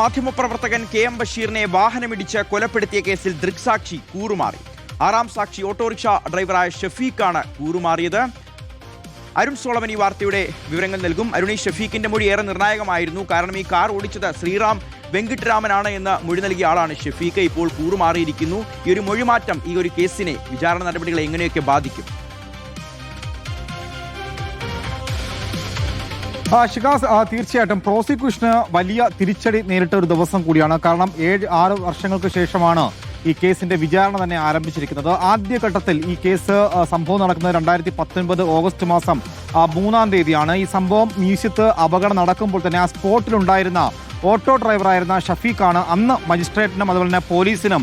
മാധ്യമപ്രവർത്തകൻ KM ബഷീറിനെ വാഹനമിടിച്ച് കൊലപ്പെടുത്തിയ കേസിൽ ദൃക്സാക്ഷി കൂറുമാറി. 6ാം സാക്ഷി ഓട്ടോറിക്ഷ ഡ്രൈവറായ ഷഫീഖാണ് കൂറുമാറിയത്. അരുൺ സോളമൻ ഈ വാർത്തയുടെ വിവരങ്ങൾ നൽകും. അരുൺ, ഈ ഷഫീഖിന്റെ മൊഴി ഏറെ നിർണായകമായിരുന്നു. കാരണം ഈ കാർ ഓടിച്ചത് ശ്രീറാം വെങ്കിട്ടരാമനാണ് എന്ന് മൊഴി നൽകിയ ആളാണ് ഷഫീഖ്. ഇപ്പോൾ കൂറുമാറിയിരിക്കുന്നു. ഈ ഒരു മൊഴിമാറ്റം ഈ ഒരു കേസിനെ, വിചാരണ നടപടികളെ എങ്ങനെയൊക്കെ ബാധിക്കും? ഷിഖാസ്, തീർച്ചയായിട്ടും പ്രോസിക്യൂഷന് വലിയ തിരിച്ചടി നേരിട്ട ഒരു ദിവസം കൂടിയാണ്. കാരണം 6 വർഷങ്ങൾക്ക് ശേഷമാണ് ഈ കേസിന്റെ വിചാരണ തന്നെ ആരംഭിച്ചിരിക്കുന്നത്. ആദ്യഘട്ടത്തിൽ ഈ കേസ് സംഭവം നടക്കുന്നത് 2019 ഓഗസ്റ്റ് മാസം 3-ാം തീയതിയാണ്. ഈ സംഭവം മ്യൂസിയത്ത് അപകടം നടക്കുമ്പോൾ തന്നെ ആ സ്പോട്ടിലുണ്ടായിരുന്ന ഓട്ടോ ഡ്രൈവറായിരുന്ന ഷഫീഖാണ് അന്ന് മജിസ്ട്രേറ്റിനും അതുപോലെ തന്നെ പോലീസിനും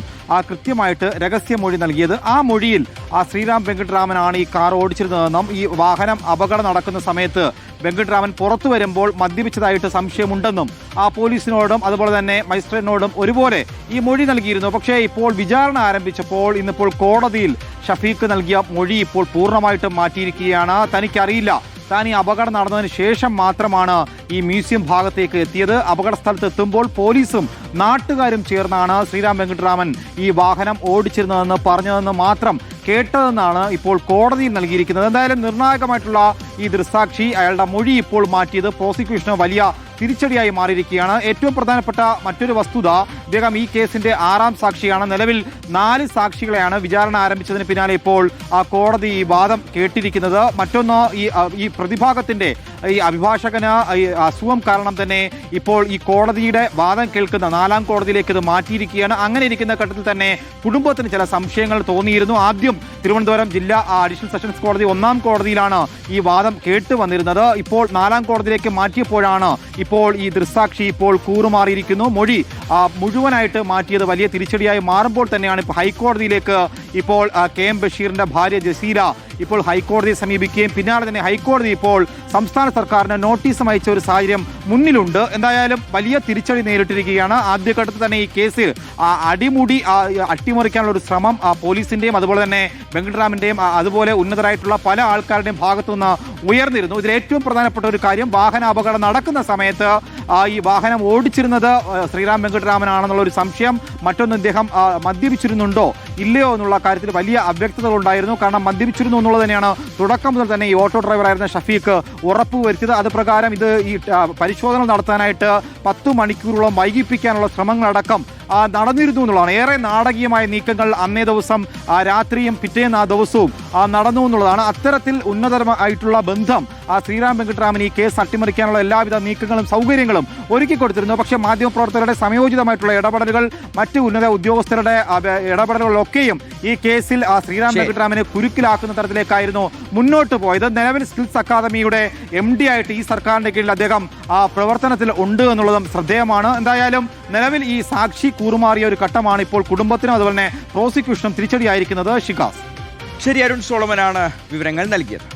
കൃത്യമായിട്ട് രഹസ്യമൊഴി നൽകിയത്. ആ മൊഴിയിൽ ശ്രീറാം വെങ്കിട്ടരാമനാണ് ഈ കാർ ഓടിച്ചിരുന്നതെന്നും ഈ വാഹനം അപകടം നടക്കുന്ന സമയത്ത് വെങ്കിട്ടരാമൻ പുറത്തു വരുമ്പോൾ മദ്യപിച്ചതായിട്ട് സംശയമുണ്ടെന്നും പോലീസിനോടും അതുപോലെ തന്നെ മജിസ്ട്രേറ്റിനോടും ഒരുപോലെ ഈ മൊഴി നൽകിയിരുന്നു. പക്ഷേ ഇപ്പോൾ വിചാരണ ആരംഭിച്ചപ്പോൾ ഇന്നിപ്പോൾ കോടതിയിൽ ഷഫീഖ് നൽകിയ മൊഴി ഇപ്പോൾ പൂർണ്ണമായിട്ടും മാറ്റിയിരിക്കുകയാണ്. തനിക്കറിയില്ല, താൻ ഈ അപകടം നടന്നതിന് ശേഷം മാത്രമാണ് ഈ മ്യൂസിയം ഭാഗത്തേക്ക് എത്തിയത്. അപകട സ്ഥലത്ത് എത്തുമ്പോൾ പോലീസും നാട്ടുകാരും ചേർന്നാണ് ശ്രീറാം വെങ്കിട്ടരാമൻ ഈ വാഹനം ഓടിച്ചിരുന്നതെന്ന് പറഞ്ഞതെന്ന് മാത്രം കേട്ടതെന്നാണ് ഇപ്പോൾ കോടതിയിൽ നൽകിയിരിക്കുന്നത്. എന്തായാലും നിർണായകമായിട്ടുള്ള ഈ ദൃക്സാക്ഷി, അയാളുടെ മൊഴി ഇപ്പോൾ മാറ്റിയത് പ്രോസിക്യൂഷന് വലിയ തിരിച്ചടിയായി മാറിയിരിക്കുകയാണ്. ഏറ്റവും പ്രധാനപ്പെട്ട മറ്റൊരു വസ്തുത, ഇദ്ദേഹം ഈ കേസിന്റെ 6ാം സാക്ഷിയാണ്. നിലവിൽ 4 സാക്ഷികളെയാണ് വിചാരണ ആരംഭിച്ചതിന് പിന്നാലെ ഇപ്പോൾ കോടതി ഈ വാദം കേട്ടിരിക്കുന്നത്. മറ്റൊന്ന്, ഈ പ്രതിഭാഗത്തിന്റെ ഈ അഭിഭാഷകന് ഈ അസുഖം കാരണം തന്നെ ഇപ്പോൾ ഈ കോടതിയുടെ വാദം കേൾക്കുന്ന 4ാം കോടതിയിലേക്ക് ഇത് മാറ്റിയിരിക്കുകയാണ്. അങ്ങനെ ഇരിക്കുന്ന ഘട്ടത്തിൽ തന്നെ കുടുംബത്തിന് ചില സംശയങ്ങൾ തോന്നിയിരുന്നു. ആദ്യം തിരുവനന്തപുരം ജില്ലാ അഡീഷണൽ സെഷൻസ് കോടതി 1ാം കോടതിയിലാണ് ഈ വാദം കേട്ട് വന്നിരുന്നത്. ഇപ്പോൾ 4ാം കോടതിയിലേക്ക് മാറ്റിയപ്പോഴാണ് ഇപ്പോൾ ഈ ദൃക്സാക്ഷി ഇപ്പോൾ കൂറുമാറിയിരിക്കുന്നു. മൊഴി മുഴുവനായിട്ട് മാറ്റിയത് വലിയ തിരിച്ചടിയായി മാറുമ്പോൾ തന്നെയാണ് ഇപ്പോൾ ഹൈക്കോടതിയിലേക്ക് ഇപ്പോൾ KM ബഷീറിന്റെ ഭാര്യ ജസീല ഇപ്പോൾ ഹൈക്കോടതിയെ സമീപിക്കുകയും പിന്നാലെ തന്നെ ഹൈക്കോടതി ഇപ്പോൾ സംസ്ഥാന സർക്കാരിന് നോട്ടീസും അയച്ച ഒരു സാഹചര്യം മുന്നിലുണ്ട്. എന്തായാലും വലിയ തിരിച്ചടി നേരിട്ടിരിക്കുകയാണ്. ആദ്യഘട്ടത്തിൽ തന്നെ ഈ കേസിൽ അടിമുടി അട്ടിമറിക്കാനുള്ള ഒരു ശ്രമം പോലീസിന്റെയും അതുപോലെ തന്നെ വെങ്കിട്ടരാമന്റെയും അതുപോലെ ഉന്നതരായിട്ടുള്ള പല ആൾക്കാരുടെയും ഭാഗത്തുനിന്ന് ഉയർന്നിരുന്നു. ഇതിൽ ഏറ്റവും പ്രധാനപ്പെട്ട ഒരു കാര്യം, വാഹന അപകടം നടക്കുന്ന സമയത്ത് ഈ വാഹനം ഓടിച്ചിരുന്നത് ശ്രീറാം വെങ്കിട്ടരാമനാണെന്നുള്ള ഒരു സംശയം. മറ്റൊന്ന്, ഇദ്ദേഹം മദ്യപിച്ചിരുന്നുണ്ടോ ഇല്ലയോ എന്നുള്ള കാര്യത്തിൽ വലിയ അവ്യക്തതകൾ ഉണ്ടായിരുന്നു. കാരണം മദ്യപിച്ചിരുന്നു എന്നുള്ളത് തന്നെയാണ് തുടക്കം മുതൽ തന്നെ ഈ ഓട്ടോ ഡ്രൈവറായിരുന്ന ഷഫീഖ് ഉറപ്പുവരുത്തിയത്. അത് പ്രകാരം ഇത് ഈ പരിശോധന നടത്താനായിട്ട് 10 മണിക്കൂറോളം വൈകിപ്പിക്കാനുള്ള ശ്രമങ്ങളടക്കം നടന്നിരുന്നു എന്നുള്ളതാണ്. ഏറെ നാടകീയമായ നീക്കങ്ങൾ അന്നേ ദിവസം രാത്രിയും പിറ്റേന്ന് ആ ദിവസവും നടന്നു എന്നുള്ളതാണ്. അത്തരത്തിൽ ഉന്നതമായിട്ടുള്ള ബന്ധം ശ്രീറാം വെങ്കിട്ടരാമൻ ഈ കേസ് അട്ടിമറിക്കാനുള്ള എല്ലാവിധ നീക്കങ്ങളും സൗകര്യങ്ങളും ഒരുക്കി കൊടുത്തിരുന്നു. പക്ഷേ മാധ്യമപ്രവർത്തകരുടെ സമയോചിതമായിട്ടുള്ള ഇടപെടലുകൾ, മറ്റ് ഉന്നത ഉദ്യോഗസ്ഥരുടെ ഇടപെടലുകളൊക്കെയും ഈ കേസിൽ ശ്രീറാം വെങ്കിട്ടരാമനെ കുരുക്കിലാക്കുന്ന തരത്തിലേക്കായിരുന്നു മുന്നോട്ട് പോയത്. നിലവിൽ സ്കിൽസ് അക്കാദമിയുടെ MD ആയിട്ട് ഈ സർക്കാരിന്റെ കീഴിൽ അദ്ദേഹം പ്രവർത്തനത്തിൽ ഉണ്ട് എന്നുള്ളതും ശ്രദ്ധേയമാണ്. എന്തായാലും നിലവിൽ ഈ സാക്ഷി കൂറുമാറിയ ഒരു ഘട്ടമാണ് ഇപ്പോൾ കുടുംബത്തിനും അതുപോലെ തന്നെ പ്രോസിക്യൂഷനും തിരിച്ചടിയായിരിക്കുന്നത്. ഷിഖാസ്. ശരി, അരുൺ സോളമനാണ് വിവരങ്ങൾ നൽകിയത്.